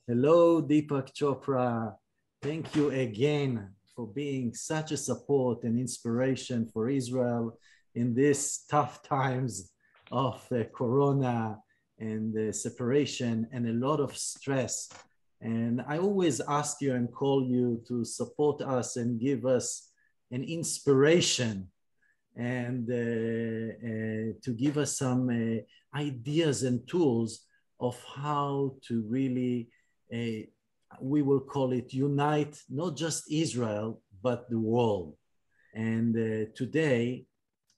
Hello, Deepak Chopra. Thank you again for being such a support and inspiration for Israel in these tough times of Corona and separation and a lot of stress. And I always ask you and call you to support us and give us an inspiration and to give us some ideas and tools of how to really, we will call it unite, not just Israel, but the world. And today,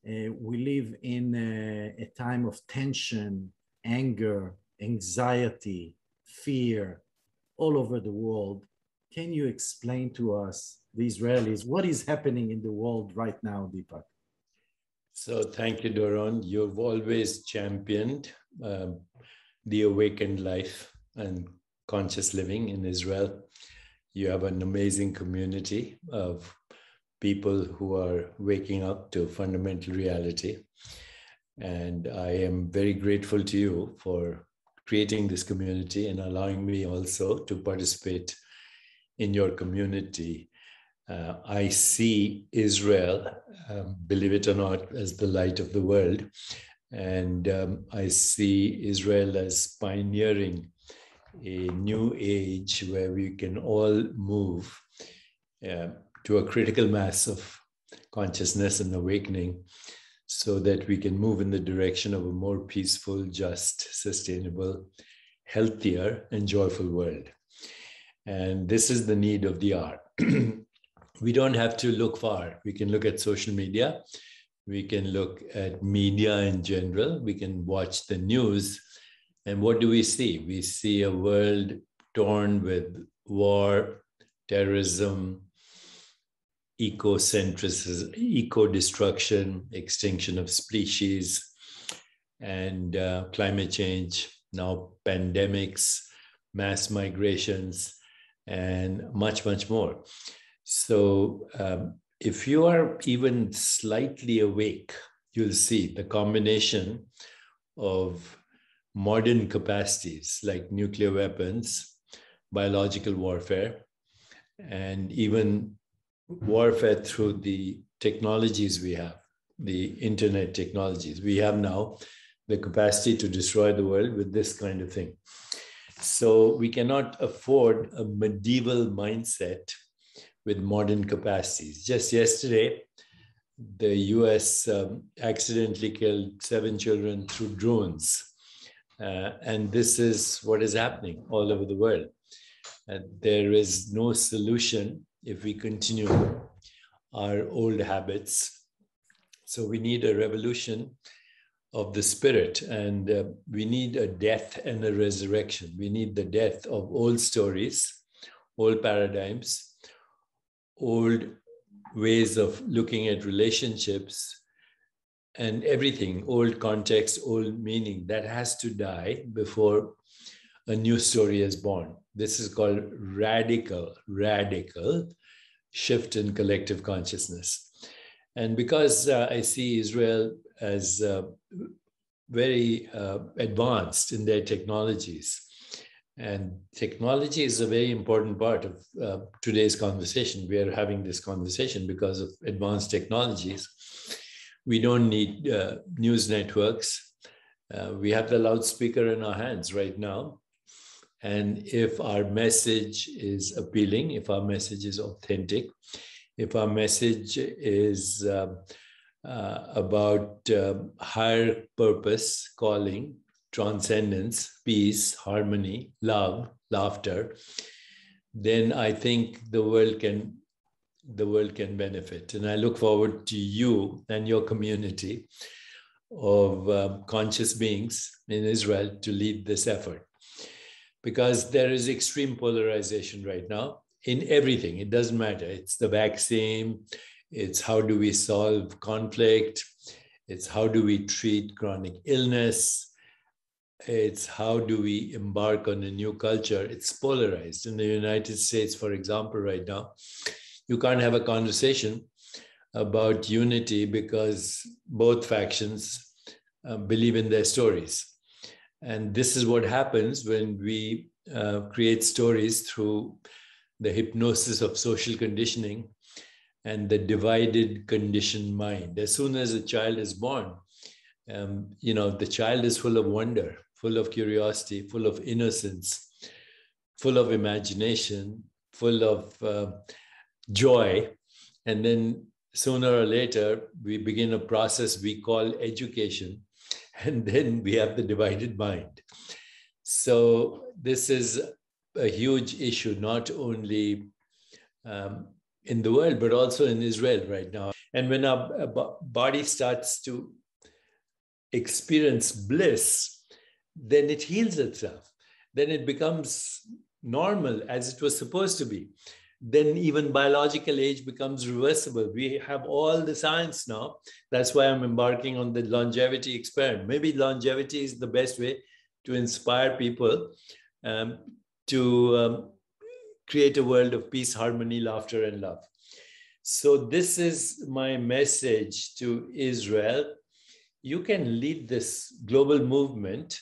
we live in a time of tension, anger, anxiety, fear all over the world. Can you explain to us, the Israelis, what is happening in the world right now, Deepak? So thank you, Doron. You've always championed the awakened life and conscious living in Israel. You have an amazing community of people who are waking up to fundamental reality. And I am very grateful to you for creating this community and allowing me also to participate in your community. I see Israel, believe it or not, as the light of the world. And I see Israel as pioneering a new age where we can all move to a critical mass of consciousness and awakening so that we can move in the direction of a more peaceful, just, sustainable, healthier, and joyful world. And this is the need of the hour. We don't have to look far. We can look at social media. We can look at media in general. We can watch the news. And what do we see? We see a world torn with war, terrorism, ecocentrism, eco-destruction, extinction of species, and climate change, now pandemics, mass migrations, and much, much more. So if you are even slightly awake, you'll see the combination of modern capacities like nuclear weapons, biological warfare, and even warfare through the technologies we have, the internet technologies. We have now the capacity to destroy the world with this kind of thing. So we cannot afford a medieval mindset with modern capacities. Just yesterday, the US accidentally killed 7 children through drones. And this is what is happening all over the world. There is no solution if we continue our old habits. So we need a revolution of the spirit, and we need a death and a resurrection. We need the death of old stories, old paradigms, old ways of looking at relationships and everything, old context, old meaning, that has to die before a new story is born. This is called radical shift in collective consciousness. And because I see Israel as very advanced in their technologies, and technology is a very important part of today's conversation. We are having this conversation because of advanced technologies. We don't need news networks. We have the loudspeaker in our hands right now. And if our message is appealing, if our message is authentic, if our message is about higher purpose, calling, transcendence, peace, harmony, love, laughter, then I think the world can benefit. And I look forward to you and your community of conscious beings in Israel to lead this effort. Because there is extreme polarization right now in everything. It doesn't matter. It's the vaccine. It's how do we solve conflict. It's how do we treat chronic illness. It's how do we embark on a new culture. It's polarized. In the United States, for example, right now, you can't have a conversation about unity because both factions believe in their stories. And this is what happens when we create stories through the hypnosis of social conditioning and the divided conditioned mind. As soon as a child is born, the child is full of wonder, full of curiosity, full of innocence, full of imagination, full of joy. And then sooner or later, we begin a process we call education. And then we have the divided mind. So this is a huge issue, not only in the world, but also in Israel right now. And when our body starts to experience bliss, then it heals itself. Then it becomes normal as it was supposed to be. Then even biological age becomes reversible. We have all the science now. That's why I'm embarking on the longevity experiment. Maybe longevity is the best way to inspire people to create a world of peace, harmony, laughter, and love. So this is my message to Israel. You can lead this global movement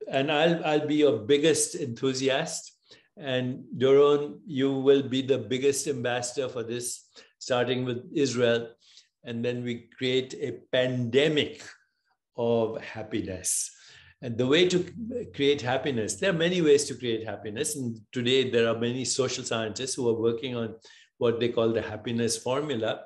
and I'll be your biggest enthusiast. And Doron, you will be the biggest ambassador for this, starting with Israel. And then we create a pandemic of happiness. And the way to create happiness, there are many ways to create happiness. And today there are many social scientists who are working on what they call the happiness formula.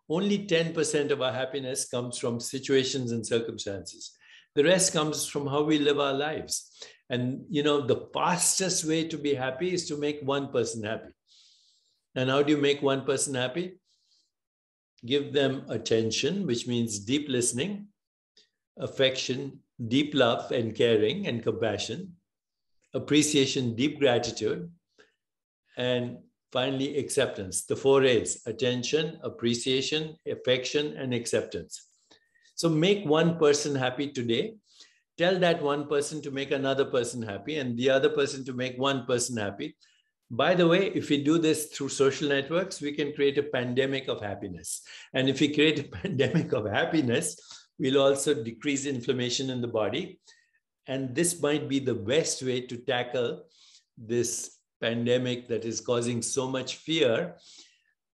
Only 10% of our happiness comes from situations and circumstances. The rest comes from how we live our lives. And, the fastest way to be happy is to make one person happy. And how do you make one person happy? Give them attention, which means deep listening, affection, deep love and caring and compassion, appreciation, deep gratitude, and finally, acceptance. The 4 A's: attention, appreciation, affection, and acceptance. So make one person happy today. Tell that one person to make another person happy and the other person to make one person happy. By the way, if we do this through social networks, we can create a pandemic of happiness. And if we create a pandemic of happiness, we'll also decrease inflammation in the body. And this might be the best way to tackle this pandemic that is causing so much fear,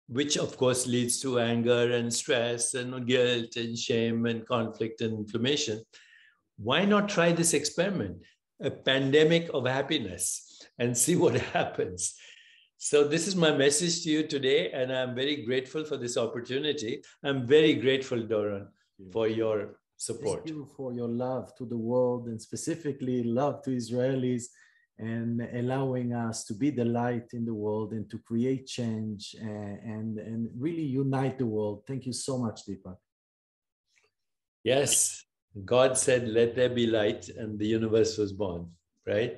which of course leads to anger and stress and guilt and shame and conflict and inflammation. Why not try this experiment, a pandemic of happiness, and see what happens? So this is my message to you today, and I'm very grateful for this opportunity. I'm very grateful, Doron, for your support. Thank you for your love to the world, and specifically love to Israelis, and allowing us to be the light in the world and to create change and really unite the world. Thank you so much, Deepak. Yes, God said, let there be light, and the universe was born, right?